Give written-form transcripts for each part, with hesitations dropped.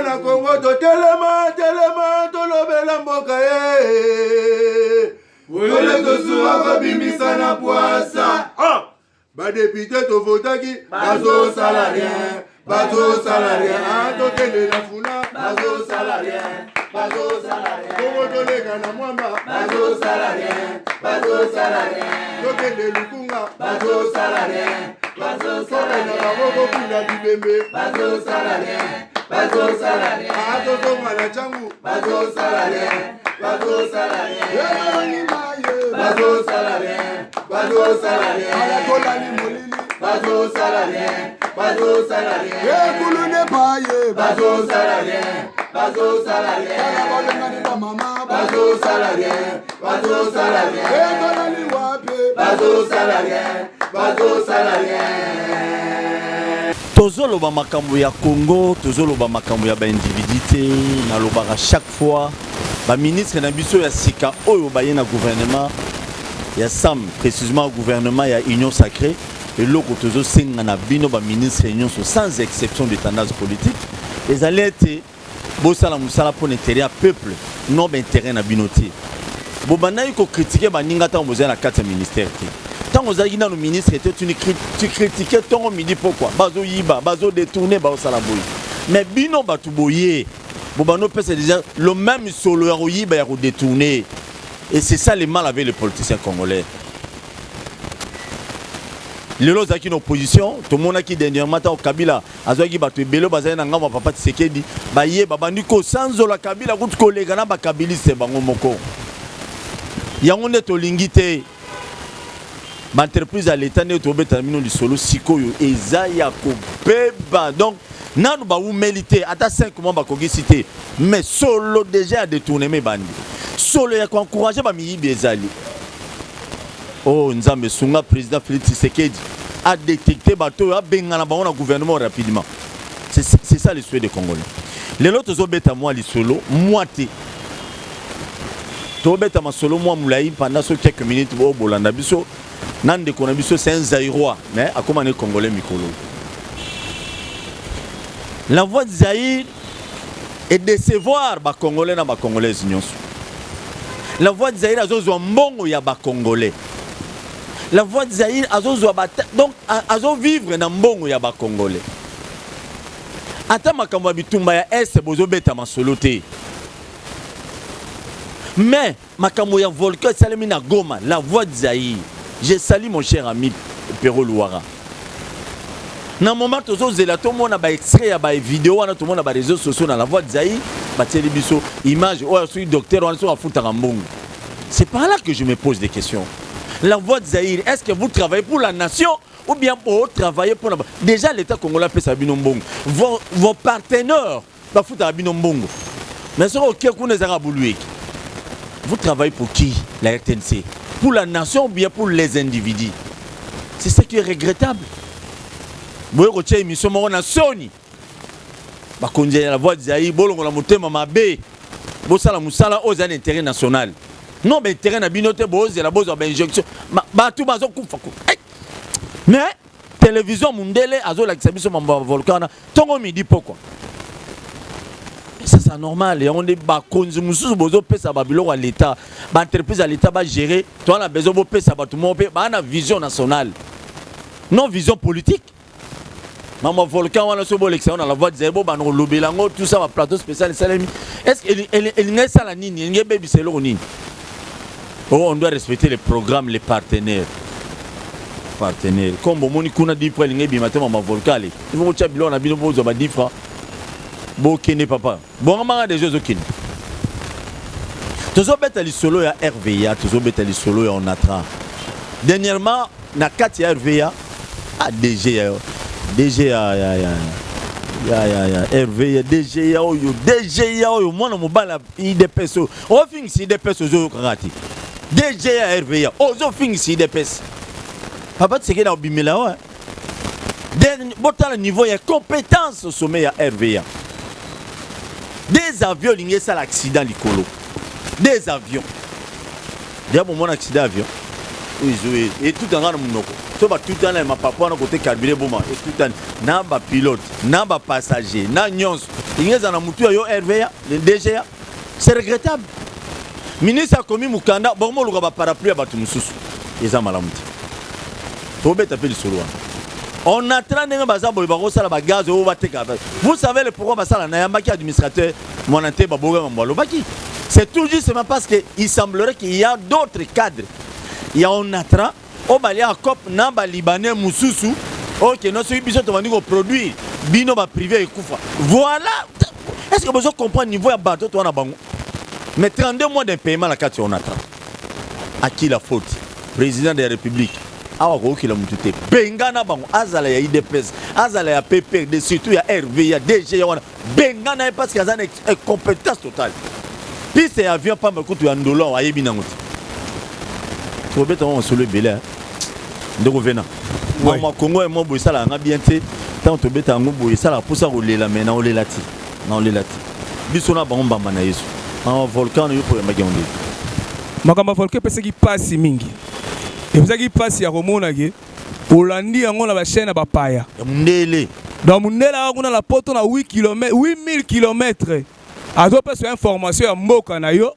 Na Congo to telema to lobela mboka Wele to suwa ko bimisa na poasa. Ba député to votaki bazo salarien. To tele na funa bazo salarien. Congo to lega na mwamba bazo salarien. To tele lukunga bazo salarien. Na baboko kuna bibembe bazo salarien. To mwana changu bazo salarien. Ala kola ni molili bazo salarien. Kulune paye bazo salarien. Ala bolenga ni ba mama bazo salarien. Kola ni wape bazo salarien. Tozoloba makambo ya Congo, tozoloba makambo ya ba individualité, na lobaka chaque fois ba ministre na biso ya sika oyo baye na gouvernement ya SAM, précisément gouvernement ya Union Sacrée, et loko tozo senga na bino ba ministre union sans exception de tendance politique, les alertes bosala musala pour l'intérêt peuple, non intérêt na binoté. Bo banayi ko critiquer ba ninga ta mboza na 4 ministère te. Tant aux alliés dans le ministre, tu critiquais ton midi pourquoi bazo yiba, bazo détourner, bazo salaboui. Mais bino batuboye, bobano c'est déjà le même solo ya yiba ya détourner. Et c'est ça le mal avec les politiciens congolais. Les autres qui sont en opposition, tout le monde qui dernièrement au Kabila, azoki batu belo bazana na ngamba papa Tshisekedi, baye babandiko sans la Kabila kuti kolega na ba kabiliste bango moko. Yango neto lingite. L'entreprise à l'état n'est pas terminé du solo sikoyo eza ya kobeba donc nanu ba humilité ata 5 mois ba cité mais solo déjà a détourné mes bandi solo ya encourager ba miyibi ezali oh nzambe sunga président Félix Tshisekedi a détecté bato ya bengana bango na gouvernement rapidement c'est ça le souhait des Congolais les autres obeta moi li solo moité to beta ma solo moi moulaï pendant ce quelques minutes bo bolanda biso Nande Konabiso c'est un Zaïrois, mais à comment les Congolais Mikolo. La voix de Zaïre est décevoir les Congolais dans les Congolais. La voix de Zaïre a besoin de ya ba Congolais. La voix de Zaïre a besoin donc a vivre dans mbongo ya ba Congolais. Ata makambo bitumba ya est bozo beta masoloté. Mais makambo ya volcan salemi na Goma, la voix de Zaïre. Je salue mon cher ami Perro Louara. Dans le moment où tout le monde a extrait, des vidéos, tout le monde a des réseaux sociaux dans la voix de Zaïre, image, je suis docteur, on est foutre en bon. C'est par là que je me pose des questions. La voix de Zaïre, est-ce que vous travaillez pour la nation ou bien pour travailler pour la... Déjà, l'État congolais fait ça binombo. Vos partenaires va foutre à binombo. Mais ce que vous travaillez pour qui, la RTNC? Pour la nation ou bien pour les individus. C'est ce qui est regrettable. Vous voyez que émission na Sony. Ba konje la voix de Zaïre, bolongo la motema mabe. Bo sala musala aux intérêts national. Non mais intérêt na binote bo la bozo ba injection. Ba tout bazo kufa ko. Mais télévision mundele azo la kisabiso mamba volcana. Tongo midi pourquoi? Ça c'est normal et on est bas consommation bozo pesa babilo à l'état ba entreprise à l'état va gérer toi on a besoin de pesa ba tout monde ba na vision nationale non vision politique maman volcan on a so bol excellent dans la voie de Zebo ba no lobelango tout ça va plateau spécial salami est-ce elle n'est ça la nini il y a baby c'est l'oni oh on doit respecter les programmes les partenaires comme moni kuna di frère ngebi matin maman volcan il faut que tu bilo na bino bozo ba 10 francs. Bokene papa. Bon, on a des choses au Kenya. Toujours bête à l'isolo ya RVA, toujours bête à l'isolo ya on atra. Dernièrement, na 4 ya RVA, a DG RVA, DG yo, moi na mobala IDPS. On finit si IDPS zo karati. DG RVA, ozo finit si IDPS. Papa tu sais que na bimela ouais. Dernier, le niveau de compétence au sommet à RVA. Des avions, il y a l'accident Licolo. Des avions. Il y a un accident d'avion. Et tout en train de tout le temps, ma papa, on a côté carburé, et tout le temps, n'a pas pilote, n'a pas passager, n'a nyons. ingeza na mutu yo RVA le DGA c'est regrettable ministre a commis mukanda bon mo luka ba parapluie ya batu mususu eza malamu te to beta pe lisolo on a traîné baza boy ba kosala ba gaz o ba teka vous savez le pourquoi basala na yambaki administrateur monante ba boga mbalo baki c'est tout justement parce que il semblerait qu'il y a d'autres cadres il y a on atra o bali a cop na ba libanais mususu OK non c'est biso to bandi ko produire bino ba privé ekufa voilà est-ce que vous comprenez niveau ya bateau to na bango mais 32 mois de paiement la carte on attend à qui la faute président de la République awa ko kila mutute bengana bango azala ya IDPS azala ya PP de surtout ya RV ya DG ya wana bengana parce que azana compétence totale piste ya avion pas me kutu ya ndolo ayebi nango to beta on solo belé ndoko vena moi Congo et moi boisala nga bien té tant to beta ngo boisala pour ça rolela mais na olela ti na olela ti biso na bango mbamba na yesu na volcan yo pour mbaga onde makamba volcan pese ki passe mingi et vous qui passe ya komona ke Olandi yango na ba chaîne na ba paya mundele dans mundela kuna la poto na 8 km 8000 km a doit passer information ya mboka na yo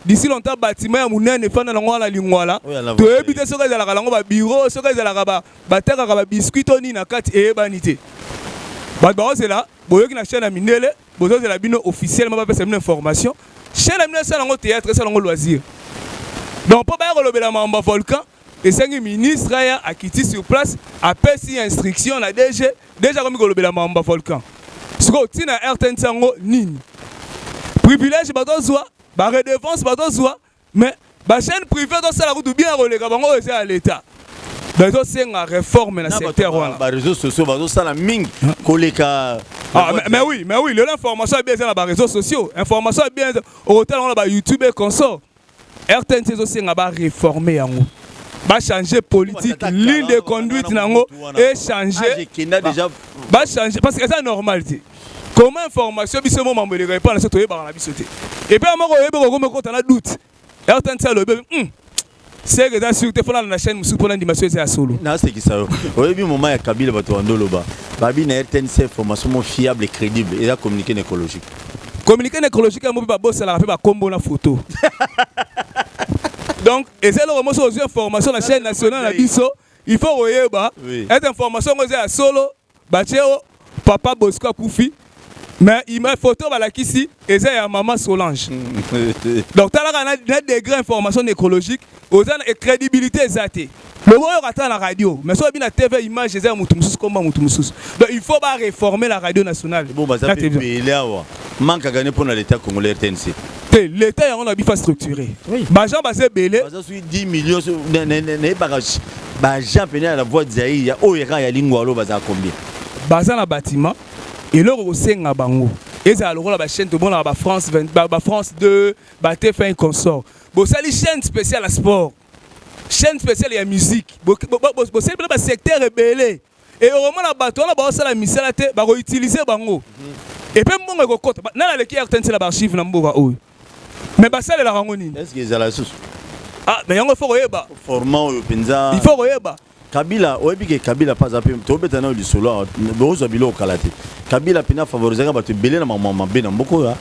d'ici longtemps bâtiment ya munene fana na ngwala lingwala to ebite soka ezala kalango ba bureau soka ezala ka ba teka ka ba biscuit oni na kati ebanité ba ba c'est boyoki na chaîne na mindele bozo la bino officiellement ba pesa une information chaîne na mindele ça lango théâtre ça lango loisir donc pas ba kolobela mamba volcan et c'est un ministre a quitté sur place a payé instruction la DG déjà comme kolobela mamba volcan ce que tina RTN sango nini privilège batozwa ba redevance batozwa mais ba chaîne privée dans ça la route bien relega bango c'est à l'état bazo senga réforme na secteur wana ba réseaux sociaux bazo sala ming koleka mais oui l'information est bien dans les réseaux sociaux information est bien au hôtel on a ba YouTube et consort RTN zo senga ba réformer yango ba changer politique ligne de conduite nango et changer ba changer parce que c'est normal. Comment information biso mo mambo de répondre ça toye ba na biso te et puis amoko yebe ko me kota na doute RTN ça le c'est que dans sûreté fona na chaîne musu pona dimension c'est solo na c'est qui ça oyebi moment ya Kabila bato andoloba babi na RTN c'est information fiable et crédible et la communiquer écologique mo ba boss la fait ba combo na photo donc et c'est le moment sur information la chaîne nationale na biso il faut oyeba cette information ko c'est solo ba cheo papa Bosco Koufi mais il m'a photo balakisi et c'est ya maman Solange donc tu as un degré information écologique aux et crédibilité exacte le voyons attend la radio mais soit bien la TV image c'est mutumsus comme mutumsus donc il faut pas réformer la radio nationale bon bah ça peut là manque à gagner pour l'état congolais RTNC l'état on a bien structuré bah Jean basé belé ça suis 10 millions n'est pas bah Jean peine à la voix de Zaï ya oira ya lingwalo baza combien baza na bâtiment et là au senga bango et ça alors la chaîne de bon la France 20 France 2 ba TF1 consort bo sali chaîne spéciale à sport chaîne spéciale à musique bo sali ba secteur rebelle et au moment la bateau na ba sala misala te ba ko utiliser bango et puis mbongo ko kota na la ki RTN la archive na mboka oyo mais ba sala la rango nini est-ce que ça la sous mais yango faut koyeba formant au penza il faut koyeba Kabila oyebi Kabila pas apé to betana du solo bozo bilo kalate Kabila pina favoriser ba te belé na mama be na mboko ya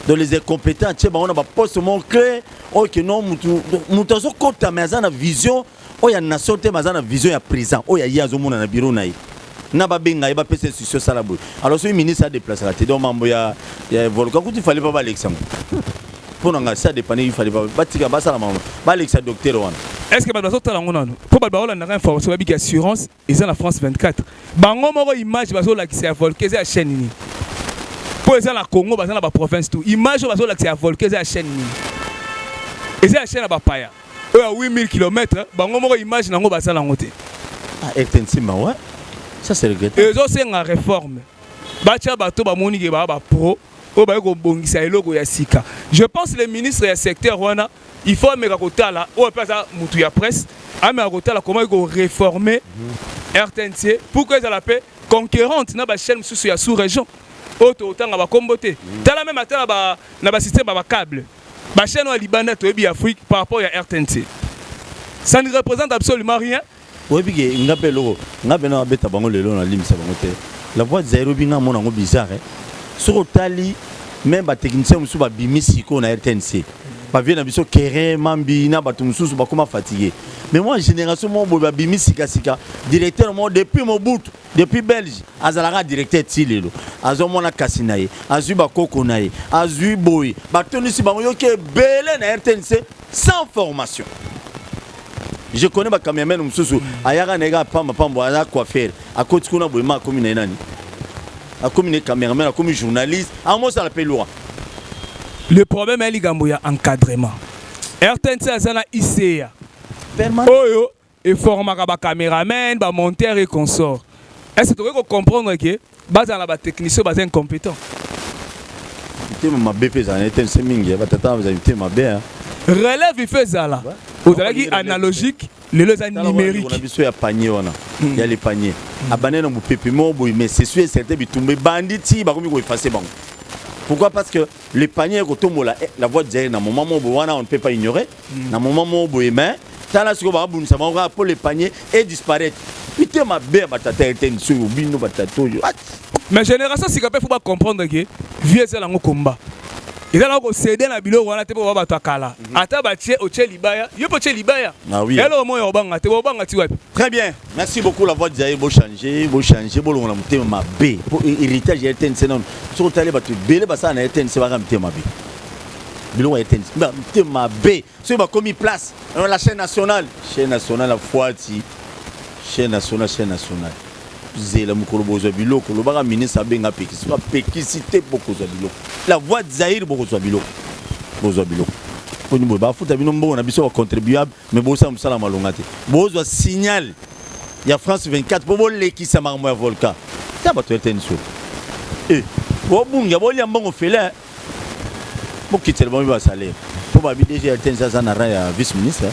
dans les incompétents tche ba on a ba poste mon clé OK non mutu zo kota mais na vision o ya nation te mazana vision ya président o ya yazo mona na bureau na yi na ba benga ba pese sur sala boy alors ce ministre a déplacé la te do mambo ya volcan kuti fallait pas l'élection pour nga ça dépendait il fallait pas batika ba sala mambo ba l'élection docteur wana. Est-ce que bazo tala ngona no po ba na information ba biki assurance et ça la France 24 bango moko image bazo la ki c'est volcan c'est la chaîne ni po ça la Congo bazo na ba province tout image bazo la ki c'est volcan c'est la chaîne ni et c'est la chaîne ba paya à 8000 km bango moko image nango bazo la ngote RTNC ma ouais ça c'est regretté et zo c'est nga réforme ba tia bato ba moni ke ba pro o ba ko bongisa eloko ya sika je pense les ministres ya secteur wana il faut me rakotala o pas ça mutu ya presse a me rakotala comment il faut réformer RTNC pour que ça la paix conquérante na ba chaîne sous ya sous région auto tanga ba komboté tala même atala ba na ba système ba câble ba chaîne au Liban to ebi Afrique par rapport à RTNC ça ne représente absolument rien oui bige ngapelo ngapena beta bango lelo na limisa bango te la voix de Zairobina mon ngo bizarre Sur Tali, même les techniciens sont bimisi na RTNC. Pas bien na biso kéré mambi na batu mususu ba comment fatigué. Mais moi génération moi ba bimisi kasika directeur moi depuis Mobutu, depuis Belge, azalaka directeur tilelo. Azo mona kasinaye, azu ba kokonaye, azu boy. Ba tonisi ba yo ke belé na RTNC sans formation. Je connais ba cameraman mususu ayaka nega pamba pamba ala quoi faire. À côté kuna boyema comme na nani. A comme une caméraman, comme un journaliste, à moi ça l'appelle loin. Le problème est qu'il encadrement. RTNC a un ICA. Oyo et format ba caméraman, ba monteur et consort. Est-ce que tu veux comprendre que base dans la technicien base incompétent. Tu ma BP ça RTNC mingi, ba tata vous avez ma bé. Relève il fait ça là. Vous avez dit analogique, le numérique. On a vu sur panier on a. Il y a les paniers. Abané no PP mo boy mais c'est sûr certain bitumbe banditi ba komi ko effacer bango. Pourquoi? Parce que les paniers la voix de na moment on ne peut pas ignorer. Na moment boy mais ça là ce que ba bunisa ba pour les paniers et disparaître. Putain ma bé ba tata était sur bino ba tato. Mais génération si capable faut pas comprendre que vieux c'est lango combat. Et là on céder na bilo wana te ba bato akala. Ata ba tie o tie libaya, yo po tie libaya. Ah oui. Elo mo yo banga te banga ti wapi. Très bien. Merci beaucoup la voix de Zaïre, beau changer, bo longa muté ma B pour héritage RTNC non. Sur tali ba tu belé ba ça na RTNC ba muté ma B. Bilo RTNC ba muté ma B. So ba commis place dans la chaîne nationale la Foati. Chaîne nationale. Zela mukolo bozo biloko lo ba ministre abenga peki. So pekisité beaucoup zo biloko. La voix de Zaïre beaucoup zo biloko. Bozo biloko. Bonjour, bah faut t'avoir un bon contribuable, mais bon ça me semble malongate. Bon je signal, il y a France 24 pour voler qui ça marche moins volcan. Ça va te être une chose. Eh, bon il y a bon il y a bon fait là. Bon quitter le bon va salaire. Pour ma déjà être ça na ra vice ministre.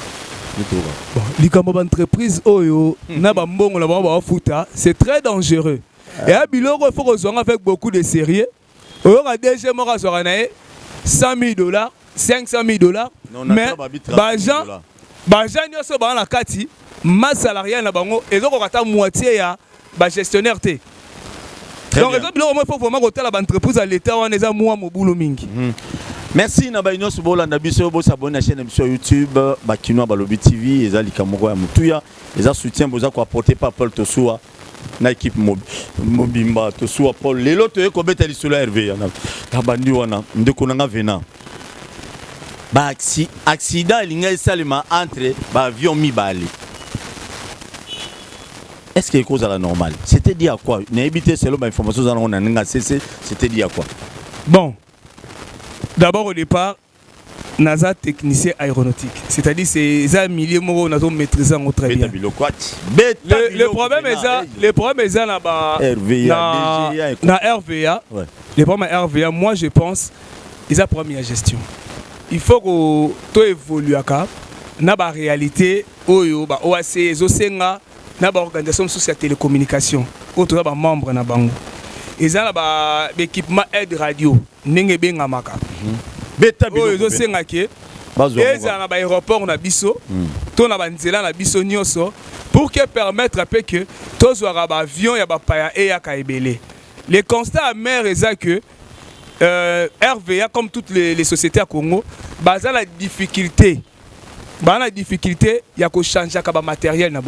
Bon, likambo entreprise oyo na ba mbongo la ba futa, c'est très dangereux. Et à biloko il faut qu'on avec beaucoup de sérieux. Oyo ka DG mo ka sora na $100,000. $500,000, mais Bajan nyonso ba na kati masse salariale na bango ezoko kata moitié ya ba gestionnaire te. Donc il faut vraiment que la entreprise à l'état on est à moi mobulu mingi. Merci na ba nyonso bolanda biso bo s'abonner à chaîne sur YouTube ba Kinwa Balobi TV ezali kamoko ya mutuya eza soutien boza ko apporter par Paul Tosua na équipe mobimba Tosua Paul lelo to ko betali sur la RV na bandi wana ndeko nanga vena. Ba accident linga salima entre ba avion mibali. Est-ce que c'est cause à la normale? C'était dit à quoi? N'a évité selon ma information on a cessé, c'était dit à quoi? Bon. D'abord au départ, NASA technicien aéronautique. C'est-à-dire c'est un milieu où on a maîtrisé en très bien. Le problème est ça là-bas. Na RVA. Ouais. Le problème à RVA, moi je pense, ils ont problème à gestion. Il faut que tout évolue à cap. Na ba réalité, oyo ba OAC, ezosenga, na ba organisation sous la télécommunication. Autre ba membre na bango. Ils ont ba équipement aide radio. Nenge benga maka. Oyo ezosenga ke. Eza na ba aéroport na biso. To na ba nzela na biso nyonso pour que permettre après que tous aura ba avion ya ba paya e ya kaibele. Le constat amer est que RVA, comme toutes les sociétés à Congo, basé la difficulté, il y a que changer le matériel.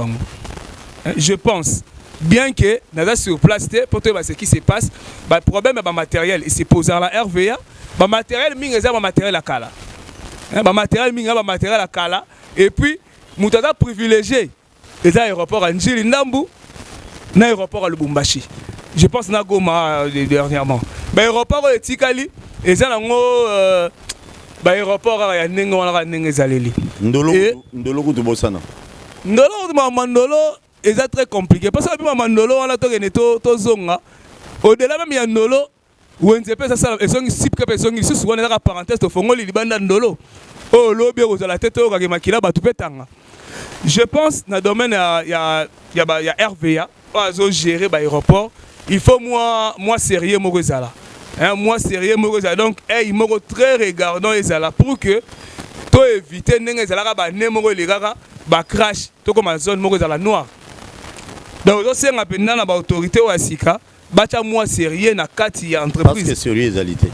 Je pense, bien que nous sommes sur place, pour voir ce qui se passe, le problème est le matériel. Et c'est posé à la RVA, le matériel est un matériel à Kala. Le matériel est un matériel à Kala. Et puis, nous avons privilégié les aéroports à Njili Ndambu, l'aéroport à Lubumbashi. Je pense que Goma dernièrement. L'aéroport de Tikali, et ça, l'aéroport à Nengo-Zaleli. Ndolo de Bossana. Ndolo, c'est très compliqué. Parce que Mandolo, on a tout zonga. Au-delà même, il y a Ndolo, où on ne sait pas ça, et son sip que personne ici, souvent, on a la parenthèse de Fongo, il y a Ndolo. Oh, l'obé, vous avez la tête, vous avez makila, tout pétanga. Je pense, dans le domaine, il y a RVA, pour gérer l'aéroport. Il faut moi sérieux Mogozala. Moi sérieux Mogozala. Donc il me très regardant les ala pour que to éviter n'engue zala ba nemogo les gars ba crash to comme zone Mogozala noir. Donc c'est un peu na ba autorité ou asika bacha moi sérieux na kati ya entreprise. Parce que sérieux égalité.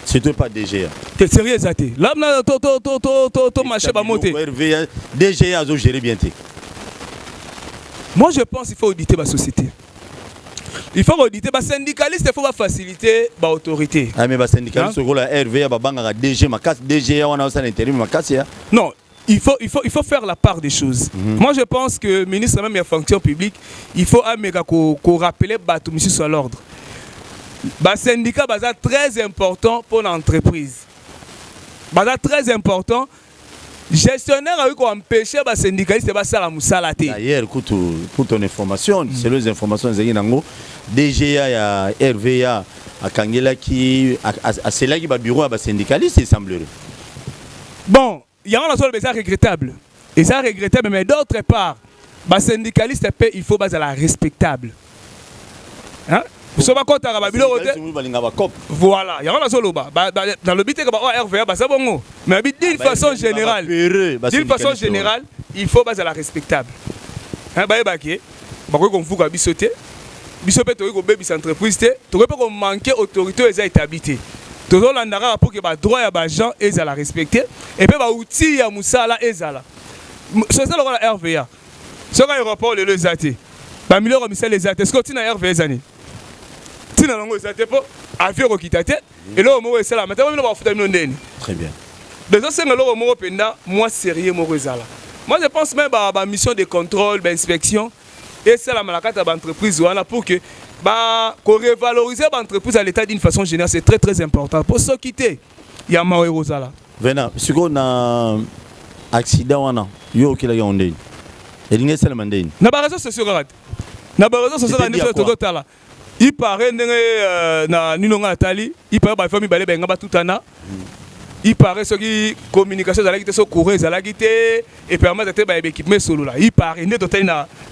Surtout pas DGA. T'es sérieux égalité. Là na to marché ba monter. DGA a géré bien. Moi je pense qu'il faut auditer la société. Il faut auditer les syndicalistes, il faut faciliter l'autorité. Ah mais les syndicalistes, la RVA, la DG, DGA, on a aussi l'intérim, non, il faut faire la part des choses. Moi je pense que le ministre même de fonction publique, il faut rappeler tout monsieur sur l'ordre. Les syndicats sont très important pour l'entreprise. Très important. Gestionnaire a eu qu'on empêcher les syndicalistes de faire la moussala. D'ailleurs, pour ton information, c'est les informations DGA et RVA à Kangela qui c'est là qui va bureau à syndicaliste, il semblerait. Bon, il y a un seul regrettable. Et ça regrettable, mais d'autre part, les syndicalistes, il faut la respectable. Hein? Voilà, il y a un seul dans le but de RVA, c'est bon. Mais d'une façon générale, il faut la respectable. Hein, bisope to ko bebi entreprise te to ko pas manquer autorité eza établie to zo landara pour que ba droit ya ba gens eza la respecter et puis ba outil ya musala eza la c'est ça le RVA ce ka aéroport le zate ba million commissaire les zate est-ce que tu na RVA zani tina longo zate po avion ko kitate et là mo eza la maintenant ba futa no ndeni très bien déjà c'est le mo penda moi sérieux mo ezala moi je pense même ba mission de contrôle ba inspection. Et c'est la malakata d'entreprise pour que revaloriser l'entreprise à l'état d'une façon générale, c'est très très important. Pour se quitter, il y a Maoué Rosala. Venant, si on a un accident, il y a un ondé. Il y a un ondé. Il y a un réseau social. Il y a un réseau social. Il paraît il paraît que communication est courant, et permet d'être équipé solo là. Il paraît que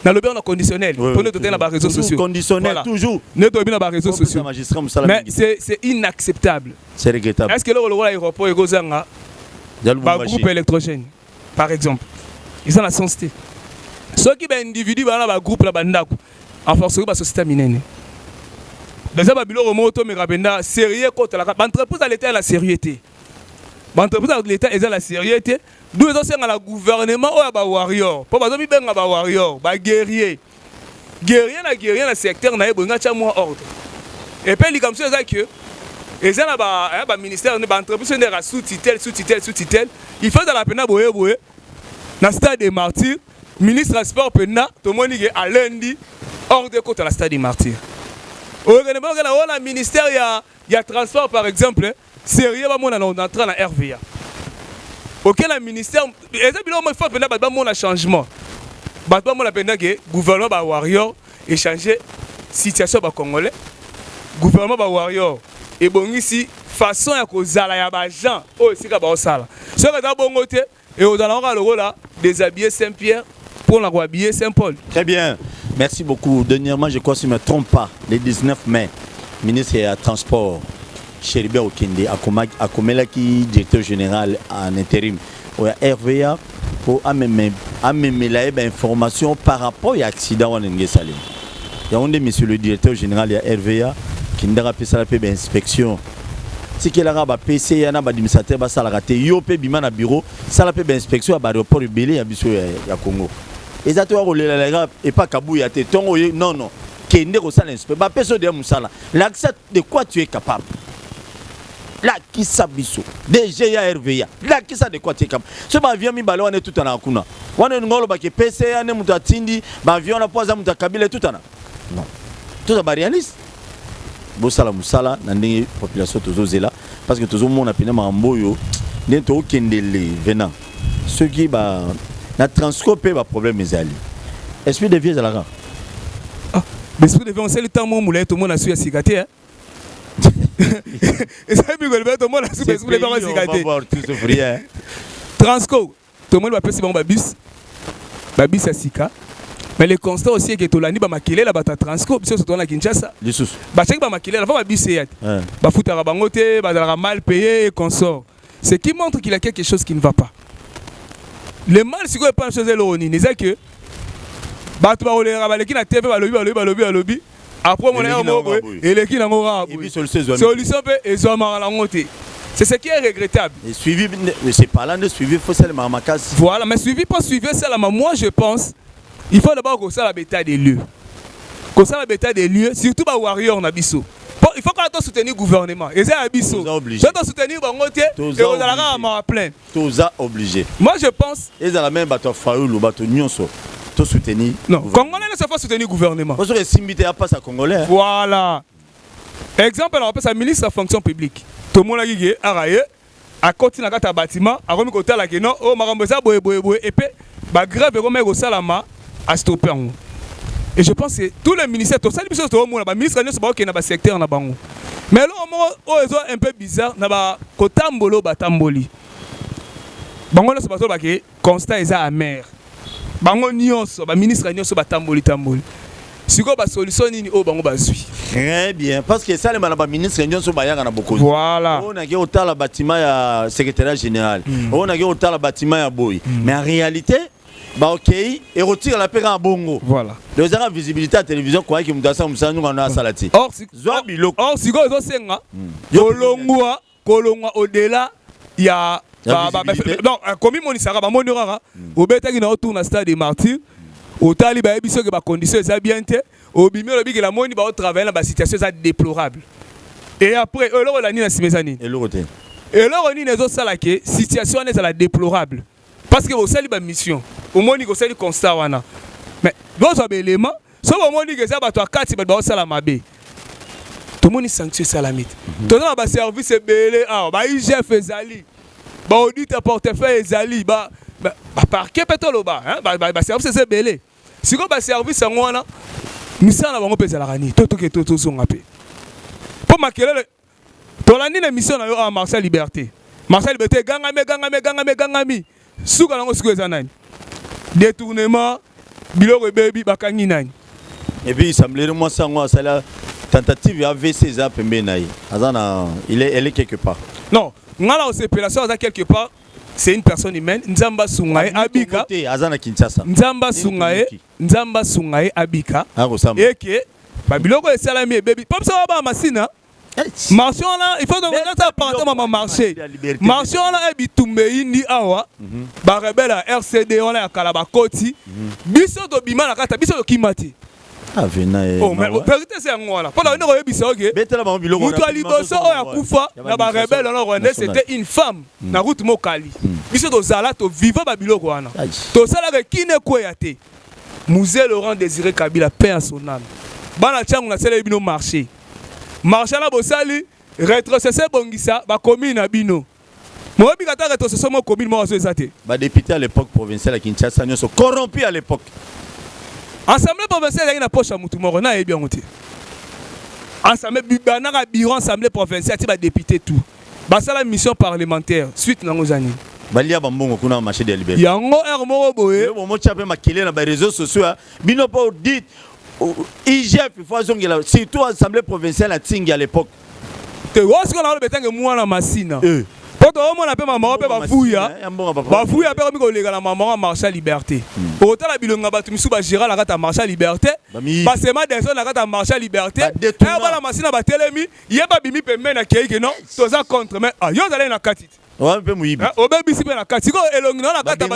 dans le bien conditionnel, pour nous donner les réseaux sociaux. Conditionnel toujours. Nous donner les réseaux sociaux. Mais c'est inacceptable. C'est regrettable. Est-ce que l'aéroport est un groupe électrogène, par exemple, ils ont la sensibilité. Ceux qui sont individus dans le groupe en force de la société minienne. Déjà, le sérieux contre l'entreprise à l'état de la sérieuxité. L'entreprise de l'État est la sérieuxité. Nous sommes le gouvernement ou les warriors. Pour les warriors, les guerriers. Guerriers dans le secteur, ils ont moins ordre. Et puis, comme ça, que le ministère de l'entreprise est sous-titel. Il faut dans la peine dans le stade des martyrs. Le ministre des Sports, tout le monde est à lundi, ordre contre la stade des martyrs. Le ministère, il y a transport, par exemple. Sérieux, on est entré dans RVA. Ok, le ministère, il faut un changement. Le gouvernement warrior et changer la situation des Congolais. Le gouvernement warrior et bon ici, façon à cause de la gens, aussi que ça. Ce que dans bon côté, et au là, déshabiller Saint-Pierre pour l'habiller Saint-Paul. Très bien, merci beaucoup. Dernièrement, je crois que si je ne me trompe pas, le 19 mai, ministre des Transports. Cheribia Okende, Akomela qui directeur général en intérim au RVA pour amener information par rapport à l'accident en Salim. Il y a un monsieur le directeur général de RVA qui n'a pas fait la inspection. Si qu'il a un PC, il y a un administrateur qui a raté, il y a un bureau, ça a fait inspection à l'aéroport de Bélé à Congo. Et ça et pas Kabou, il y a non, non. Kende Rosa l'inspecteur, personne de Moussala. L'accès de quoi tu es capable? Là qui s'abisso DGA RVA là qui ça de quoi tu es capable ce avion mi balo on est tout en akuna on est ngolo ba ke PC ane muta tindi ba avion na poza muta kabila tout en non tout ça réaliste bo sala musala na ndenge population tozozela parce que tozo mona pina mamboyo nento okendele venant ceux qui ba na transcope ba problème ezali esprit de vie ezalaka ah esprit de vie on sait le temps mo moulay tout monde a su cigaté hein. Et ça tout Transco, tout le monde va passer bon babis à Sika. Mais le constat aussi est que Tolani va maquiller la bata Transco, puis surtout à Kinshasa. Bah chaque va maquiller la va babis et bah foutre à bangote, bah mal payé et consort. Ce qui montre qu'il y a quelque chose qui ne va pas. Le mal c'est quoi pas une chose l'oroni, c'est que bah tu vas rouler rabalé qui na TV va lobby. après mon amour et les qui n'ont pas solution et c'est ce qui est regrettable. Et suivi, c'est pas là de suivi, il faut ça le marmakas. Voilà, mais suivi pas suivi, c'est là. Moi je pense, il faut d'abord qu'on ça la bêta des lieux. Qu'on ça la bêta des lieux, surtout par warrior Nabiso. Il faut qu'on ait soutenir le gouvernement. Et c'est Abisso. Il faut soutenir Bangote et on a la plein. Tous ça obligé. Moi je pense. Et dans la même bateau Faoul ou bateau Nyonso. Tout soutenir. Non, Congolais ne se fait soutenir le gouvernement. Parce que Simbité a pas sa Congolais. Voilà. Exemple, on appelle ça ministre de la fonction publique. Tout le monde a dit à côté de un bâtiment, à remettre côté là que non, oh marambosa boye et puis bah grève remettre au salama à stopper. Et je pense que tous les ministères, tout ça, les ministres ne sont pas qui dans le secteur na bango. Mais là on est un peu bizarre na ba kotambolo batamboli. Bango na se bato ba que constat est amer. Bango nyonso ba ministre nyonso batamboli tamboli. Siko ba solution nini o bango bazui. Très bien parce que ça les malaba ministre nyonso ba yaka na beaucoup. Voilà. On a qui otala bâtiment ya secrétaire général. On a qui otala bâtiment ya boy. Mais en réalité bah ok et retire la paix en bongo. Voilà. Les gens visibilité à la télévision quoi qui me donne ça nous on a salati. Or siko zo senga. Kolongwa au-delà il y a non comme mon isara ba monora au betaki na autour na stade des martyrs. Au tali ba ebiso que ba conditions eza bien te au bimio lobi que la moni ba travailler na ba situation eza déplorable. Et après alors la ni na simezani. Et alors ni nezo sala que situation est la déplorable. Parce que au sali ba mission, au moni ko sali constat wana. Mais d'autres éléments, so au moni que ça ba to akati ba sala mabe. Tout le monde sanction salamite. Tout le monde ba service belé ah ba IGF ezali. Ba audit portefeuille ezali ba parquet pétrole ba hein ba service c'est belé. Si on a service à moi, nous sommes en train de faire des choses. Pour marquer la mission à Marseille Liberté. Marseille Liberté, gangami. Soukalango Soukazanan. Détournement, Biloro Baby Bakanginain. Et puis, il semblerait moi, ça, c'est la tentative AVC Zapembenaï. Elle est quelque part. Non, on a aussi opération quelque part. C'est une personne humaine. Nzamba Sungae Abika. Nzamba Sungae Abika. Et que Babiloko et Salami et Baby. Comme ça, on va Massina. Marchons là, il faut donc appartement marché. Marchons là, et Bitumbe Indi Awa. Barebela RCD, on a Kalabakoti. Biso do Bima la Kata, Biso do Kimati. Ah, oh, mais la vérité c'est un là. Pendant une heure, il c'était une femme. Na route Mokali. Biso do Zala to vivant Babiloko wana. To sala ki ne koyate. Musée Laurent Désiré Kabila paix à son âme. Bana tiangu na sala bino marché. Marché la bosali rétrocesser bongisa ba commune na bino. Moi bi kata rétrocesser mo commune mo so ezate. Ba député à l'époque provinciale à Kinshasa ño so corrompu à l'époque. Assemblée provinciale il y a une poche à Moutoumoro na e bien monté. Assemblée bibana bureau assemblée provinciale ti ba député tout. Ba sala mission parlementaire suite na ngozani. Balia bambongo kuna marché de liberté. Yango moko boye. Mo mo tchape makele na ba réseaux sociaux bino pas dit IGF il faut zongela surtout assemblée provinciale à Tingi à l'époque. Te wasi ko na le betanga mwana masina. Quand on a appelé maman, Bafouya, Bafouya, la maman marché à liberté. Autant la bilonga batumisu ba gérer la carte à marché à liberté. Basema des gens la carte à marché à liberté. Et la machine à batelemi, yeba bimi pe mena kei non, toza contre mais yo zale na katit. Ouais pe muyibi. O be bisi pe na katit. Ko elongi na carte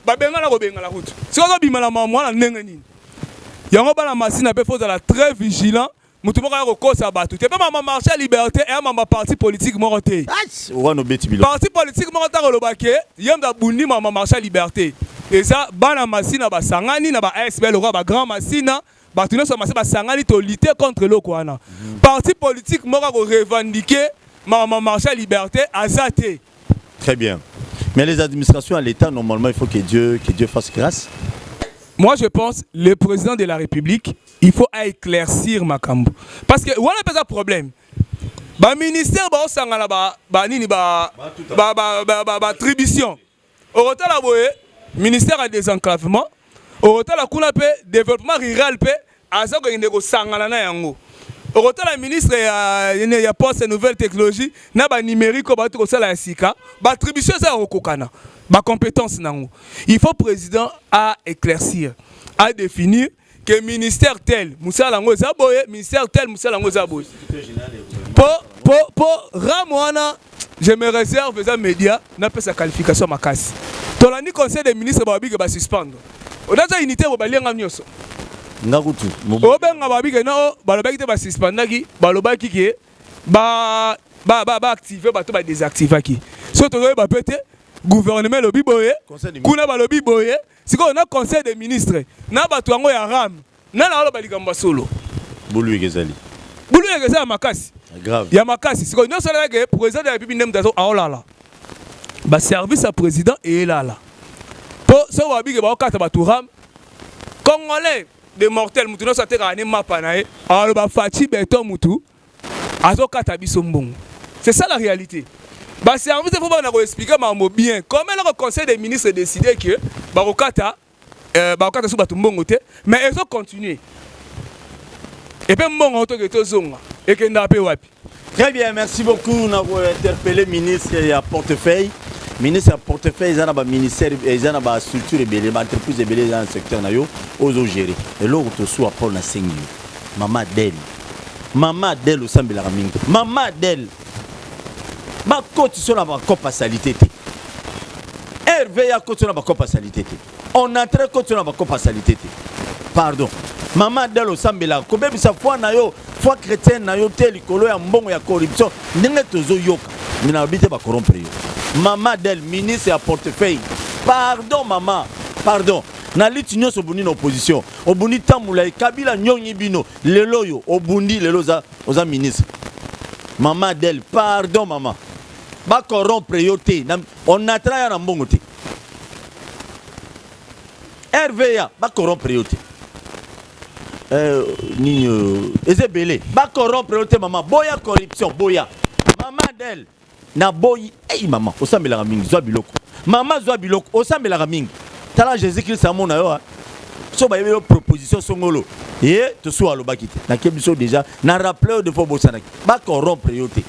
ba benga na ko benga la route. Si on bima la maman na ndenge nini. Yango ba la machine pe faut la très vigilant. Moutoumora rekosa batu. Te pas maman marché à liberté et maman parti politique moroté. Parti politique moroté rolobake, yemda bundi maman marché à liberté. Et ça bana masina ba sangani na ba ASP le roi ba grand masina, batu ne so masina ba sangani to lutter contre le kwana. Parti politique mora ko revendiquer maman marché à liberté azate. Très bien. Mais les administrations à l'état normalement il faut que Dieu fasse grâce. Moi, je pense que le président de la République, il faut éclaircir Makambo. Parce que, voilà un problème. Le ministère, attribution. Au retour, le ministère a désenclavement. Au retour, le développement rural, au retour, le ministre a posé une nouvelle technologie, il numérique, attribution, c'est ma compétence. Il faut le président à éclaircir, à définir que ministère tel musala ngo za boye ministère tel musala ngo za boye pour Ramwana je me réserve les médias n'a pas sa qualification makasi tolandi conseil des ministres babike ba suspendre odaza unité bo balenga nyoso ngakutu obenga babike no balobaki te ba suspendaki balobaki ke ba activer bato ba désactiver ki so to ba pété gouvernement lobi boye kuna ba lobi boye siko na conseil des ministres na bato yango ya ram na na loba likambo solo bulu ekezali makasi grave ya makasi siko nyonso la ke président de la République ndem tazo aolala ba service à président et là po so ba bige ba okata bato ram congolais de mortel mutu no sa te ka ni mapa na e alo ba fachi beton mutu azokata biso mbongo. C'est ça la réalité. Bah service il faut pas expliquer mambo bien. Comment le conseil des ministres décidé que barokata sous batu mbongo te mais ils ont continué. Et puis mbongo to que zonga et que ndape wapi. Très bien, merci beaucoup. On a interpellé ministre à portefeuille. Ministre à portefeuille, ils ont un ministère, ils ont une structure et une entreprise dans le secteur nayo aux gérer. Et là on te soit pour la seigneur. Maman Del au Sambela Ramingi. Maman Del. Ba côté sur la copa salité. RVA côté sur la copa salité. On a très côté sur la copa salité. Pardon. Maman Del au Sambela. Kobe bisa foi na yo, foi chrétienne na yo tel likolo ya mbongo ya corruption. Ndenge tozo yoka. Mina habite ba corrompre yo. Maman Del ministre à portefeuille. Pardon maman. Pardon. Na liti nyonso obundi na opposition obundi tamula Kabila nyonyi bino lelo yo obundi lelo za ministre Maman Del pardon maman ba corrompre yo te on a travaillé na mbongo te RVA ba corrompre yo te nini ezebele ba corrompre yo te maman boya corruption boya Maman Del na boyi maman osambela mingi zwa biloko maman zwa biloko osambela mingi Tala Jésus-Christ a mon ayo. So ba yebelo proposition songolo. To so alobaki te. Na kebiso déjà na rappelé de fo bosanaki. Ba corrompre yo te.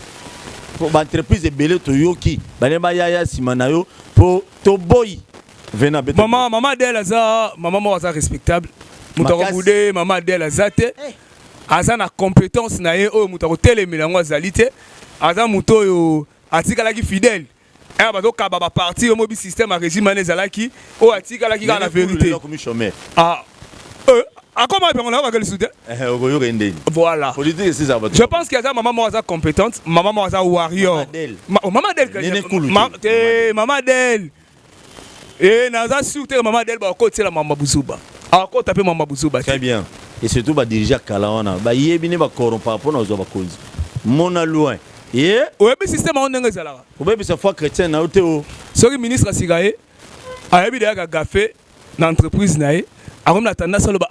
Pour entreprise ebele to yoki, ba ne ba yaya simana yo pour to boy. Vena beto. Maman Del aza, maman mo aza respectable. Mutako boudé, maman Del azate. Aza na compétence na ye o mutako telemela ngo azalite. Aza muto yo atikala ki fidèle. Eh bah donc kaba parti au mobile système à régime anezalaki o atika la ki la vérité. Ah comment on a le soutien? Voilà. Je pense qu'il y a maman Moaza compétente, maman Moaza warrior. Maman Del. Maman Del. Et naza soutien maman Del ba côté la maman Bouzuba. Ah ko taper maman Bouzuba. Très bien. Et surtout ba diriger Kalaona. Ba yebine ba corrompre pour nous ba cause. Mona loin. Yeah. Au système on n'engage là. Au même sa foi chrétienne na oteo. Soki ministre Sigaye a yebi de gafé na entreprise nae. A comme la tendance lo ba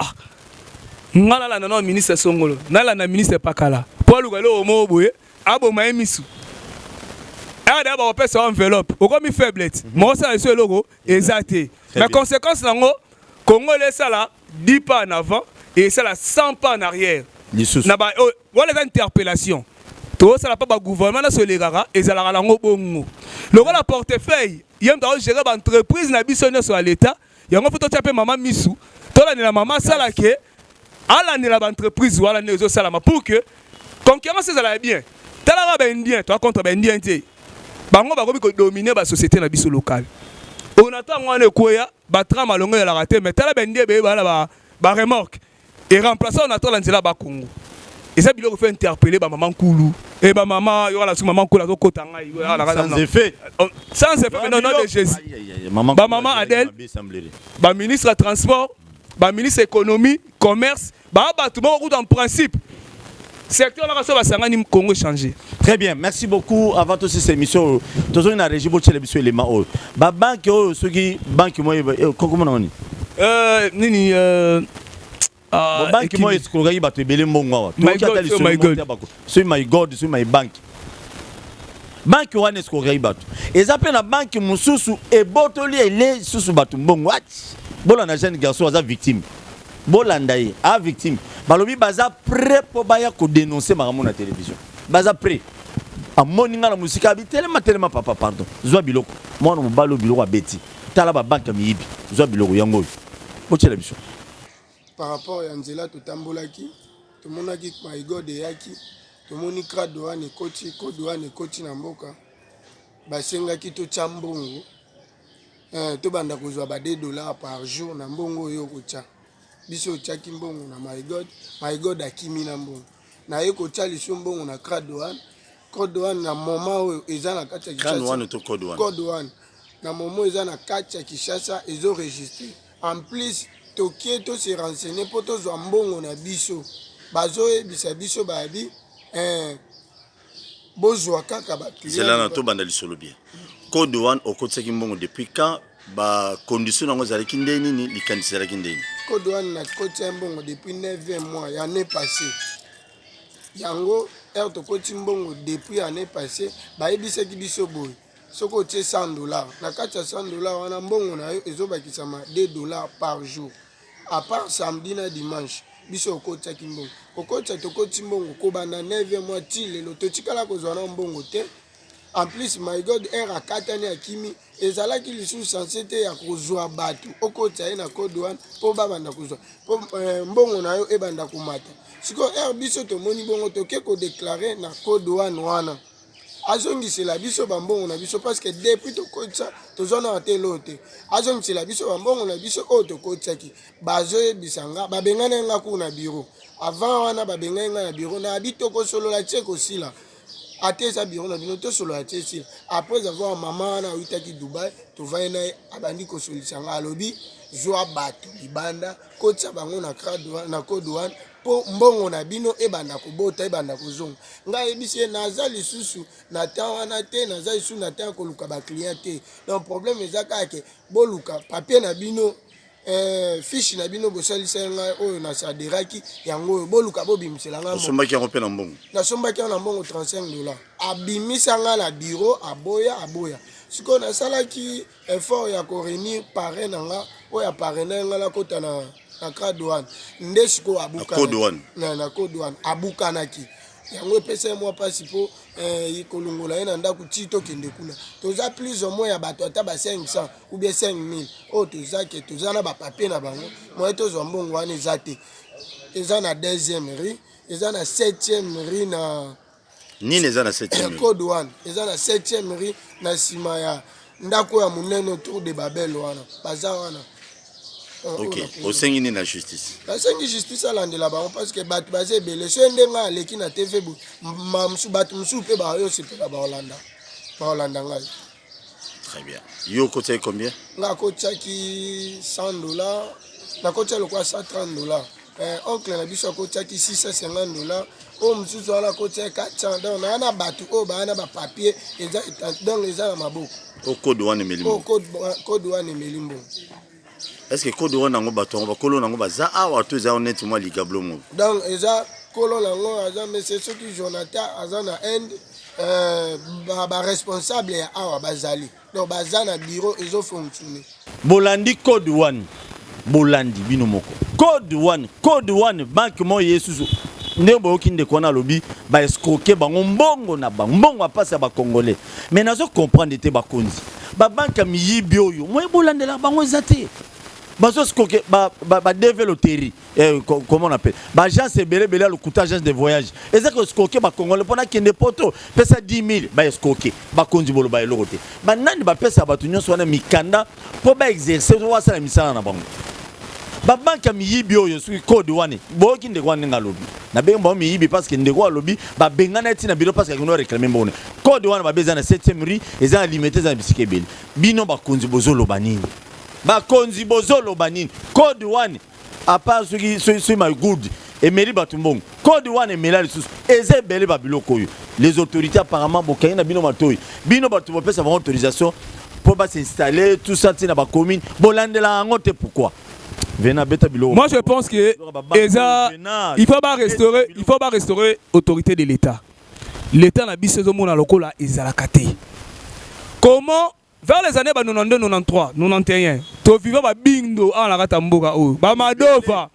ngala la na ministre Songolo. Na la na ministre Pakala. Paul Lugalo omo boye abo ma emisu. A da ba pesa enveloppe. O comme faiblette. Mo ça sur logo exacté. La conséquence nango Congolais ça là 10 pas en avant et ça là 100 pas en arrière. Na ba voilà interpellation. Tout ça n'a pas gouvernement na solegara et ça la lango bongo. Le rôle à portefeuille, il y a un gérer d'entreprise na bisonne sur l'état, il y a un photo taper maman Misu. Toi la maman sala ke ala ni la entreprise wala ne zo sala pour que concurrence ça la bien. Tala ba indien, toi contre ba indien té. Bango ba ko dominer ba société na biso locale. On attend ngone koya ba trama longo ya la raté mais tala ba indien ba remorque. Et remplacer on attend la nzela ba Congo. Et ça, il faut interpeller ma maman Koulou. Et ma maman, il y a la maman Koulou, sans effet. Sans effet, mais non, de Jésus. Maman Adèle, ministre des Transports, ministre de l'économie, commerce, tout le monde en principe. Secteur là, ça va s'en Congo changer. Très bien, merci beaucoup. Avant aussi cette émission, toujours une régie pour les émissions éléments. Banque, ceux qui banque, moi, comment on dit? Nini. Banque moi escroquerie ba te belé mbongo. My God. C'est my God, c'est my bank. Banque wana escroquerie ba. Ezape na banque mususu e botoli ele susu batu mbongo. Bola na jeune garçon aza victime. Bola ndaye a victime. Balobi baza prêt pour baya ko dénoncer ma na télévision. Baza prêt. A moninga la musique abi tellement papa pardon. Zwa biloko. Moi no balo biloko abeti. Tala ba banque mi yibi. Zwa biloko yango. Boche la biso. par rapport à Nzela Totambolaki, tout le monde a dit que My God est Yaki, tout le monde a dit que Douane est Koti Namboka, Basengaki to Chambongo, to banda kozwa ba $2 par jour na mbongo yo kocha. Biso chaki mbongo na My God akimi na mbongo. Na yo kocha liso mbongo na Code One na moment eza na kati ya Kishasa. Code One. Na moment eza na kati ya Kishasa ezo registré. En plus tokie to se renseigner pour to zwa mbongo na biso. Bazo ebisa biso babi bozwa kaka ba client. C'est là na to banda lisolo bien. Code One okotsaki mbongo depuis quand ba condition nango zalaki ndeni ni likanisi zalaki ndeni. Code One na kotsa mbongo depuis 9 mois l'année passée. Yango to koti mbongo depuis l'année passée ba ebisaki biso boy. Soko tie $100 na kati ya $100 wana mbongo na yo ezobakisama $2 par jour. À part samedi na dimanche biso okotsaki mbongo. Okotsa to koti mbongo ko bana 9 mois ti lelo to tikala kozwa na mbongo te. En plus, My God a katani akimi ezalaki lisu censé ya kozwa batu okotsa na Code One po babanda kozwa po mbongo na yo ebanda kumata siko biso to moni bongo to ke ko déclarer na Code One wana azongisela biso bambongo na biso parce que depuis to kotsa to zona telote azongisela biso bambongo na biso o to kotsaki bazo ebisanga babengana nga kuna bureau avant wana babengana na bureau na bitoko solo la tcheko sila ateza bureau na bino to solo atesi après avoir maman na uitaki Dubai to vaina abandi ko solisanga alobi joa bato libanda kotsa bango na Code One po mbongo na bino ebanda kobota ebanda kozonga ngai ebisi naza lisusu na tawana te naza lisusu na ta ko luka ba client te donc problème ezaka ke boluka papier na bino fiche na bino bosalisa nga oyo na saderaki yango boluka bobimisela nga sombaki yango pe na mbongo na sombaki na mbongo $35 abimisa nga na bureau aboya siko na salaki effort ya ko réunir parrain nga oya parrain nga la kota na Code One nde siko abuka na Code One abukanaki yango pesa moi pasi po ikolongola ena ndako tito kende kuna toza plus ou moins ya bato ata ba 500 ou bien 5000 o toza na ba papier na bango moi tozo mbongo wana ezate eza na 2e rue eza na 7e rue na nini eza na 7e rue Code One eza na 7e rue na sima ya ndako ya munene autour de Babel wana baza wana. Ok, au sein de la justice. La justice à l'andela parce que bat basé belé sendenga leki na TV mamsu bat musu pe ba yo c'est ba Hollanda ngai. Très bien. Yo côté combien? Nga kocha ki $100, na kocha le quoi $130. Oncle na biso kocha ki $650. O musu ala kocha 400 donc na batu o ba na ba papier eza donc eza na maboko. Au Code One melimbo. Code One melimbo. Est-ce que Code One nango bato ba kolo nango baza awa to za honnêtement ligablo mo. Donc eza kolo nango aza mais c'est ce qui Jonathan azana end ba responsable ya awa bazali. Donc bazana bureau ezo fonctionner. Bolandi Code One. Bolandi bino moko. Code One banque mo yesusu. Ndebo okinde kona lobi ba escroquer bango mbongo na bango mbongo apasa ba congolais. Mais nazo comprendre te ba konzi. Ba banque miyibi oyo. Mo bolandela bango zate. Baso skoke ba développer comment on appelle ba agence belé le coût agence de voyage et ça que skoke ba congolais pona kende poto pesa 10 000 ba skoke ba konzi bolo ba elokote ba nani ba pesa ba tunyo sona mikanda po ba exercer wa sala misala na bango ba banka miyibi oyo su Code One bo kinde kwa ninga lobi na bengo miyibi parce que ndeko lobi ba bengana ti na biro parce que no réclamer mbone Code One ba bezana 7e rue et ça limité za bisikebeli bino ba konzi bozolo banini ba konzi bozolo banini Code One à part ceux qui my good et meri batumbong Code One et melali sous eze belé ba biloko yo les autorités apparemment bokaina bino matoyi bino batu ba pesa vraiment autorisation pour ba s'installer tout ça na ba commune bolandela ngote pourquoi Vena beta bilo. Moi je pense que il faut pas restaurer autorité de l'État. L'État n'a biso mona lokola ezalakate. Comment vers les années 92 93 91 to vivant ba bindo en la katamboka o ba madova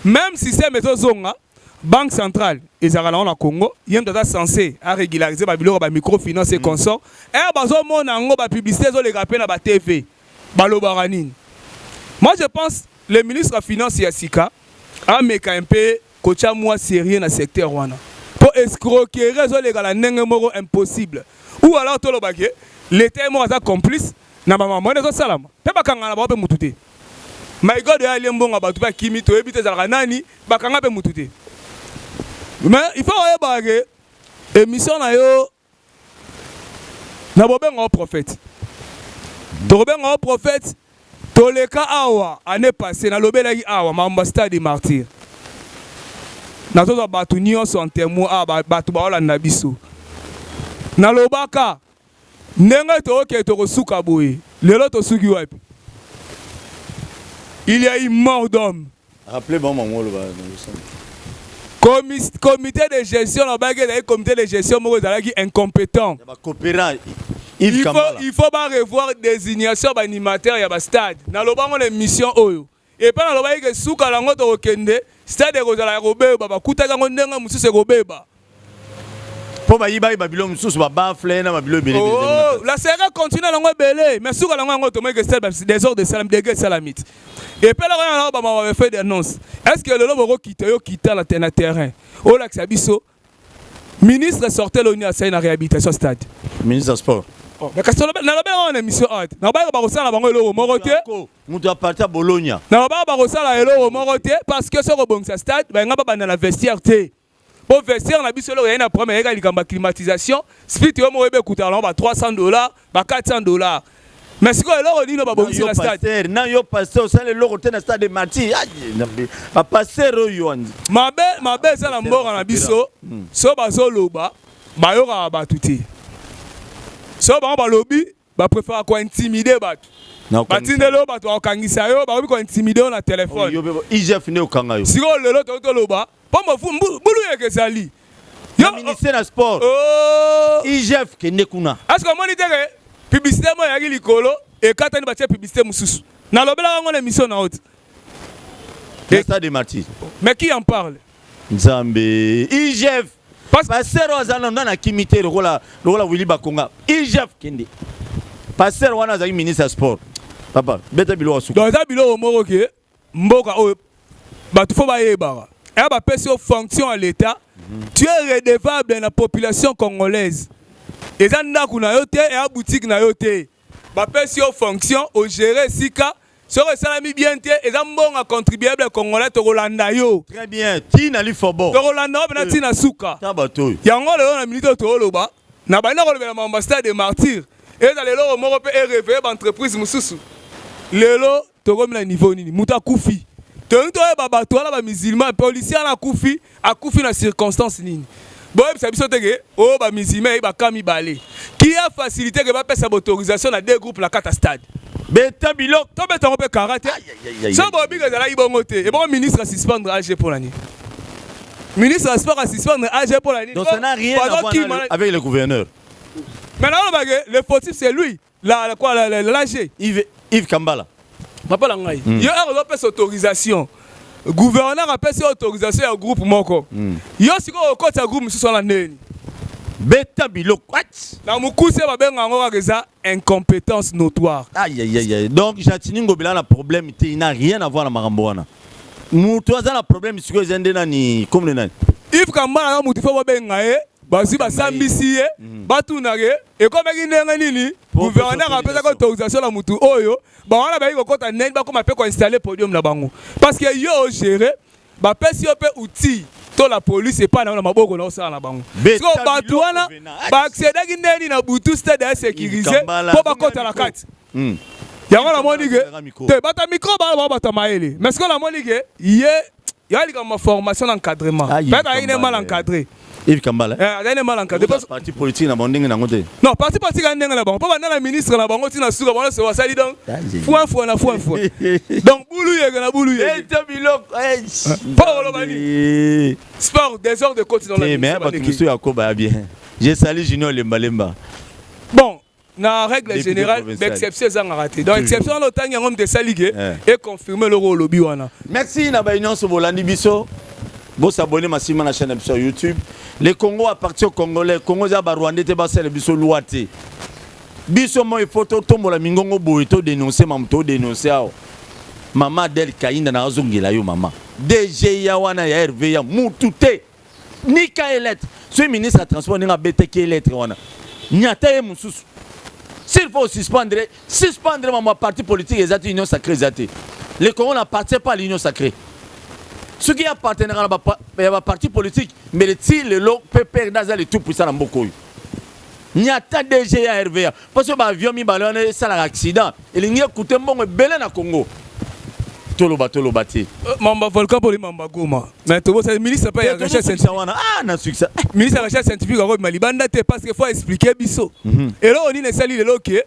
même si c'est méthode zonga banque centrale ezalaka na Congo yem tata censé à régulariser ba biloko ba microfinance et consort et bazo mona ngo ba publicité zo les rappeler na ba TV ba lobaranine. Moi je pense le ministre de la Finance Yassika ameka un peu kocha moi sérieux na secteur wana pour escroquerie zo les gars ndenge moko impossible ou alors to lobake l'état est moi complice na maman moi zo salama pe bakanga na ba pe mututé my god ya lembonga batu ba kimi to ebite za nani bakanga pe mututé mais il faut yeba que émission na yo na bobenga prophète to bobenga prophète to le ka awa année passée na lobelaki awa mamba stade des martyrs na to batu nyonso en témoin a batu ba ola na biso na lobaka ndenge to ke to kosuka boye lelo to suki wapi il y a eu mort d'homme rappelez-moi mon le comité de gestion la bague et comité de gestion moko zalaki incompétent il faut pas revoir désignation d'animateur ya ba stade na lobango l'émission oyo et pas na lobaki ke suka lango to okende stade kozala ya kobeba bakutaka ngo ndenga mususu ekobeba po bayiba babilo mususu babafle na babilo belé la série continue lango belé mais suka lango ngo to meke stade des ordres de salam de salamite et puis là on va faire des annonces est-ce que le lobo quitte yo quitter la terrain o la biso ministre sortait l'ONU à sa réhabilitation stade ministre sport mais quand na lobe on émission hot na ba ba kosala bango eloko moroté mutu a partir Bologna na ba ba kosala eloko moroté parce que ce rebongisa stade ba ngaba bana la vestiaire té pour vestiaire na biso eloko ya na problème ya likamba climatisation split yo mo ebe kuta ba $300 ba $400 mais si quoi eloko nino ba bongisa la stade na yo pasteur ça eloko te na stade de Marty ba pasteur yo mabe ça na mbora na biso so bazo loba ba yo ka ba tuti so ba lobby ba préfère ko intimider batu batindelo batu okangisa yo ba ko intimider na téléphone IGF ne okanga yo siko lelo to loba pombo fu mbulu yekezali yo ministère na sport IGF kende kuna est-ce que moni teke publicité mo yaki likolo et katani ba publicité mususu na lobela ngo na émission na haute et ça de Marty mais qui en parle Nzambe IGF passer wazana na kimité lokola Willy Bakonga IGF kende passer wana za ministre sport papa beta bilo wasu donc ça bilo moko ke mboka o batu fo ba yeba et ba pèse fonction à l'état tu es redevable na population congolaise et ça ndaku na yo te et boutique na yo te ba pèse fonction au gérer sika so que salami bien te et ça mbonga contribuable congolais to Rolanda yo très bien tina li fobo to Rolanda na tina suka tabato yango le na militaire to loba na ba na ko le ambassadeur des martyrs et dans les lots moko pe réveiller entreprise mususu lelo to comme la niveau nini muta kufi to nto e baba to la ba musulman policier na kufi a kufi na circonstance nini bon ça biso teke o ba musulman e ba kami balé qui a facilité que ba pesa autorisation na deux groupes la kata stade beta bilok to beta on peut karaté ça ba biga za la ibongo te et bon ministre suspendre AG pour l'année ministre sport suspendre AG pour l'année donc ça n'a rien à voir avec le gouverneur. Maintenant le fautif c'est lui l'AG Yves Kambala papa la ngai yo a pas autorisation gouverneur a pas autorisation au groupe moko yo siko ko ta groupe mususu la neni beta bilok na mukuse ba benga ngo ka incompétence notoire aïe donc Jatini Ngobila na problème il n'a rien à voir na makambo wana mutu azana problème siko ezende nani comme nani Yves Kambala na mutu fo ba benga basi basambisi ye batunake ekomeki ndenge nini gouverneur apesaki autorisation na mutu oyo bawana bayi kokota ndenge bakoma mpe koinstalle podium na bango parce que yo ogere bapesi yo mpe outil to la police epai na maboko na osala na bango siko bato wana baaccedaki ndeni na butu stade ya sécurise mpo bakota na kati yango namoni ke te bata micro baa bata mayele mais siko namoni ke ye yalika ma formation d'encadrement peut-être ayine mal encadré Yves Kambala il mal encadré parti politique na bondenge na ngote non parti politique na ndenge na bango pa na ministre na bango tina suka bana se wasali donc fou donc boulou yega na boulou yega et bilok pas lo bani sport des heures de côte dans la mais pas tout ya ko ba bien j'ai sali Junior Lemba bon na règle générale d'exception ça raté donc exception le temps ngom de salige et confirmer le rôle lobby wana merci na ba union so bolandi biso. Vous abonnez massivement à la chaîne sur YouTube. Les Congo appartient aux Congolais. Congo za ba Rwandais te ba sel biso luate. Biso mo photo tombo la mingongo boito dénoncer mam to dénoncer. Maman Del Kainda na azongela yo mama. DGIA wana ya RVA mutute ni ka lettre ce ministre à transport ninga BTK lettre wana nyata ye mususu s'il faut suspendre ma parti politique exacte union sacrée exacte les Congolais n'appartiennent pas à l'union sacrée ceux qui appartiennent à la parti politique mais le lot peut perdre les tout puissant dans beaucoup nyata DGIA RVA parce que avion mi balone ça l'accident il n'y a coûté mbongo belé na Congo toloba ti mamba volcan pour les mamba goma mais tout ça ministre pas ya recherche scientifique ah na succès ministre recherche scientifique ko malibanda te parce que faut expliquer biso et là on dit sali le loke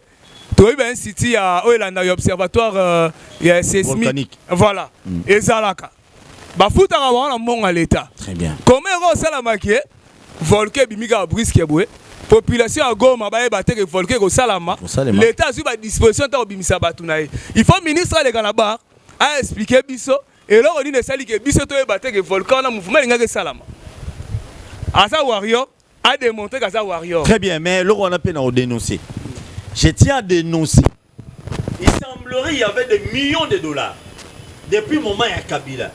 to y ben city ya Oilanda observatoire ya sismique voilà ezalaka ba futa ka wana mbongo à l'état très bien comment ero sala makie volcan bimika brisque boué population à Goma ba eba te que volcan ko salama l'état a ba disposition ta obimisa batu na il faut ministre les Ganabar a expliqué biso et là on dit ne sali que biso to eba te que volcan na mouvement ngaka salama asa warrior a démontré qu'asa warrior très bien mais là on a peine à dénoncer je tiens à dénoncer il semblerait il y avait des millions de dollars depuis le moment ya Kabila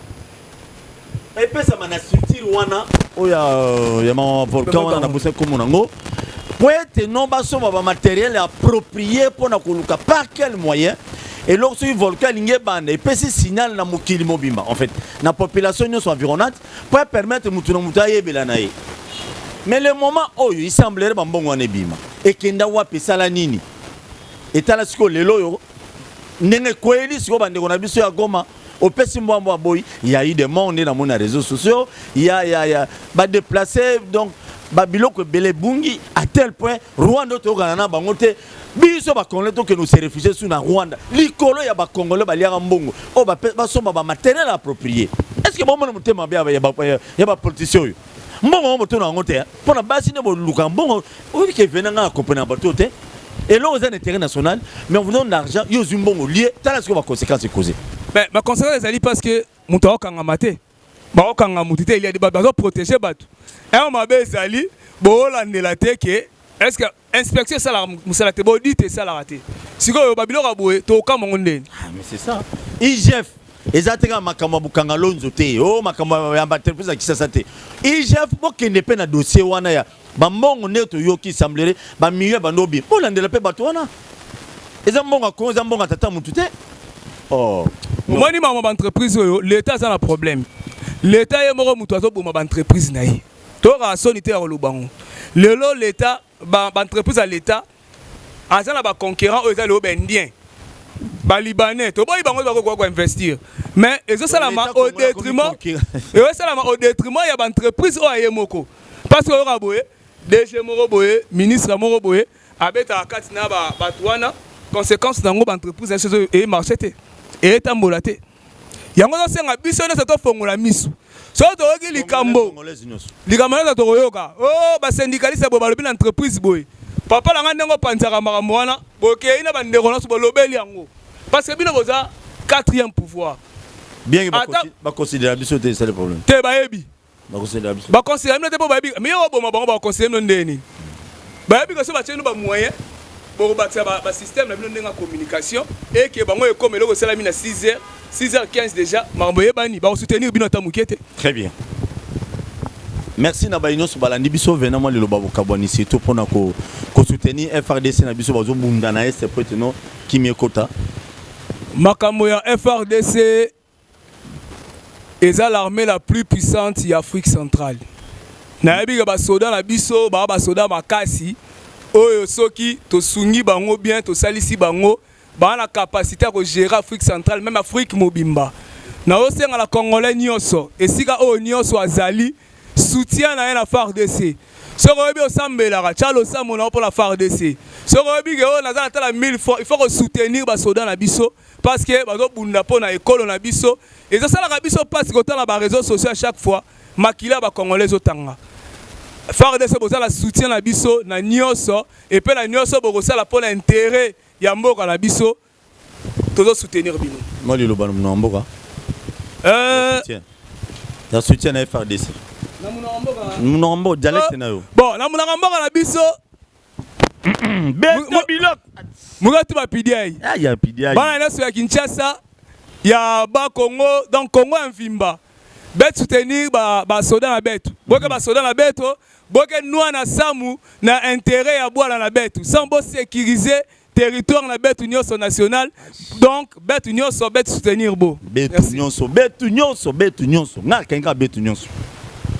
et puis ça m'a structure wana ya ma volcan wana na poussé comme nango pour être non baso ba matériel approprié pour na koluka par quel moyen et lorsque le volcan lingé bande et puis ce signal na mokili mobimba en fait la population environnante pour permettre mutuna mutaye belanaye mais le moment où il semblerait bambongo ane bima et kenda wapi sala nini et tala siko lelo yo nenge kweli siko bande kona biso ya Goma au pesi mbwa boy il y a eu des monde dans mon réseaux sociaux il y a ba déplacer donc babiloko belé bungi à tel point Rwanda to ganana bangote biso ba congolais to que nous se réfugiés sous na Rwanda likolo ya ba congolais ba liaka mbongo o ba somba ba matériel approprié est-ce que bon mon mutema bia ya ba politicien mbongo moto na ngote pona basi ne bo luka mbongo o que venanga accompagner bato te et là, on a un intérêt national, mais on vous donne l'argent, il y a un bon lié, tu as la conséquence causée. Mais ma conséquence, c'est parce que mon temps quand on m'a maté, il y a des babes protégés. Et on m'a dit, bon, là, on est-ce que l'inspection, ça l'a raté, bon, dit ça l'a raté. Si vous avez babilo raboué, tu as aucun monde. Ah, mais c'est ça. IGF, exactement, makamba bukanga lonzo te, oh, makamba yambatel plus à qui ça sate. IGF, bon, qu'il n'est pas dans dossier wana ya. Bambongo neto yoki semblerait ba milieu bandobi olandela pe batwana ezambonga ko ezambonga tata mutute oh moi ni mama entreprise yo l'état ça a un problème l'état est moko mutu azo boma entreprise na yi to ra sonité ya lubango lelo l'état ba entreprise à l'état azana ba conquérant o ezali obendien ba libanais to boy bango ba ko investir mais ezo salama au détriment ya ba entreprise o ayemoko parce que raboye DG Moroboye, ministre Moroboye, abeta katina batwana, conséquence dans l'entreprise et marché et tambolaté. Yango senga biso na sato fongola misu. So to oki likambo. Likambo na to yoka. Oh ba syndicaliste bo balobi na entreprise boy. Papa la ngandengo panzaka makambo wana, boke ina bandeko na so bolobeli yango. Parce que bino boza quatrième pouvoir. Bien que ba considérer biso c'est le problème. Te baebi. Ba conseiller non te po babi mais yo boma ba conseiller non ndeni babi ko so ba tshenu ba moyen bo ba tsa ba système na bino ndenga communication et que bango e comme eloko sala mi na 6h15 déjà mambo yebani ba soutenir bino ta mukete. Très bien. Merci na ba inoso balandi biso venant moi le loba kabwani surtout pona ko soutenir FRDC na biso bazo bunda na est peut-être qui miekota makambo ya FRDC et l'armée la plus puissante d'Afrique centrale. Nayebi ba soda na biso ba soda makasi oyo soki to sungi bango bien to salisi bango ba la capacité à gérer Afrique centrale même Afrique mobimba. Na osenga la congolais nyonso esika o nyonso azali soutien na la FARDC. Soko oyebi osambela ka chalo samona pour la FARDC. Soko oyebi ke o nazala tala 1000 fois il faut soutenir ba soda na biso parce que bazo bunda pona école na biso et ça la biso passe côté na ba réseaux sociaux à chaque fois makila ba congolais otanga FARDC boza la soutien na biso na nyonso et puis na nyonso bokosa la pour l'intérêt ya mboka na biso tozo soutenir bino moi le loba na mboka ya soutien na FARDC na mboka dialecte na yo bon na mboka na biso beto bilok mugatu ba PDI ya PDI bana na so ya Kinshasa ya ba Congo donc Congo en Vimba bet soutenir ba soda na betu boke ba soda na betu boke noa na samu na intérêt ya boala na betu sans bo sécuriser territoire na betu nyonso national donc betu nyonso bet soutenir bo betu nyonso na kenga betu nyonso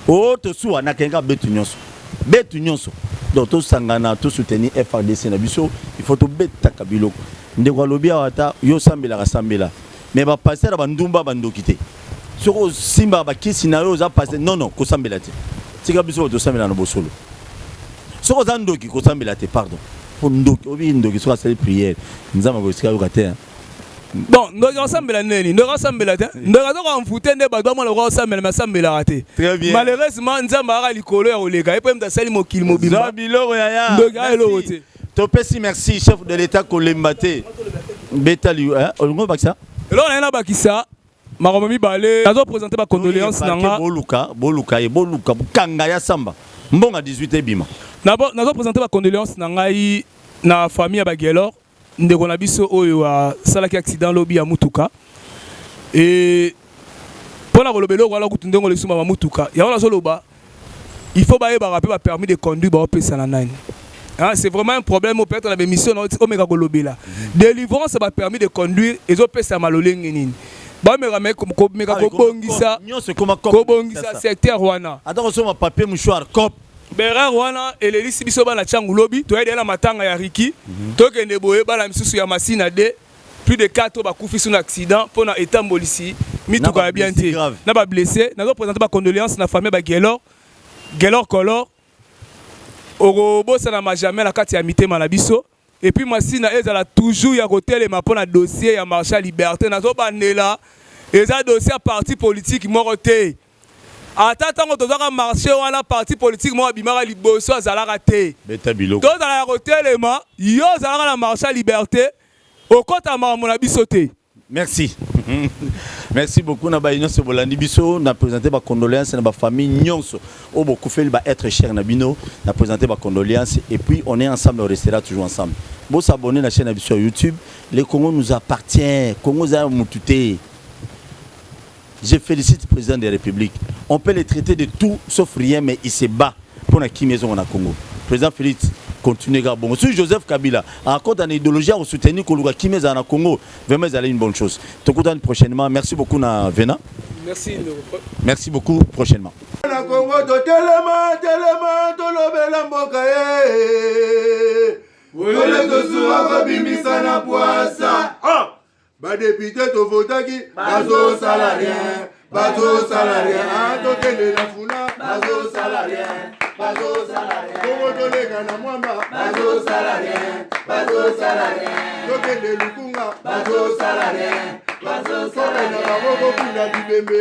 o to suwa na kenga betu nyonso donc to sangana to soutenir FRDC na biso il faut to beta kabiloko ndeko lobi awata yo sambela rasambela mais ba passer ba ndumba bandokite soko simba ba kisi na yo za passer non ko sambela te tika biso to sambela na bosolo soko za ndoki ko sambela te pardon pour ndoki obi ndoki soko sali prière nzama ko sika yo kate bon ndoki osambela neni ndoki osambela te ndoki zo mfute nde ba domo lo osambela ma sambela raté malheureusement nzamba ara likolo ya oleka et puis mtasali mokili mobimba za biloro ya ndoki elo te topesi merci chef de l'état Kolembate betali olongo bakisa elo na bakisa makomo mibale nazo présenter ba condoléances nanga boluka bukanga ya samba mbonga 18 ebima nazo présenter ba condoléances nanga na famille ya Bagelor ndeko na biso oyo salaki accident lobi ya mutuka et pona kolobelo wala kutundengo lesuma ba mutuka ya wana soloba il faut ba rappeler ba permis de conduire ba opesa na nani. C'est vraiment un problème au peut-être dans la mission Omega Golobela. Délivrance va permis de conduire et aux pesa malolengeni. Ba me ramé comme mega kobongisa. Kobongisa secteur wana. Attends on papier mouchoir cop. Bera wana et les lisi biso ba na changu lobi to ede na matanga ya Riki. To kende boye ba la misusu ya masina de plus de 4 ba kufi sur un accident pour na etambolisi mituka ya bien té. Na ba blessé, na présenter ba condoléances na famille ba Gelor Color. Ogobosa na majamé la kati ya mitema na biso et puis masina ezala toujours ya kotelema pona dossier ya marché liberté nazo bandela eza dossier ya parti politique moko te ata tango tozaka marché wana parti politique moko bimaka liboso azalaka te beta biloko tozala ya kotelema yo azalaka na marché liberté okota makambo na biso te. Merci. Merci beaucoup na ba nyonso bolandi biso na présenter ba condoléances na ba famille nyonso o beaucoup fait ba être cher na bino na présenter ba condoléances et puis on est ensemble on restera toujours ensemble. Bon s'abonner la chaîne na sur YouTube, le Congo nous appartient, Congo za mututé. Je félicite le président de la République. On peut les traiter de tout sauf rien mais il se bat pour la qui maison na Congo. Président Félix continuer bon. Si Joseph Kabila a compte en idéologie à soutenir Koluga Kimeza na Congo, vraiment c'est une bonne chose. Te contente prochainement. Merci beaucoup na Vena. Merci. Merci beaucoup prochainement. Na Congo to telema to lobela mboka ye. Wole to suwa ko bimisa na poasa. Ba député to votaki bazo salarien. Bazo salarien to kele la funa bazo salarien. Bazo salarien. Congo to lega na mwamba bazo salarien. Bazo salarien. To kele lukunga bazo salarien. Bazo salarien. Na boko kuna bibembe.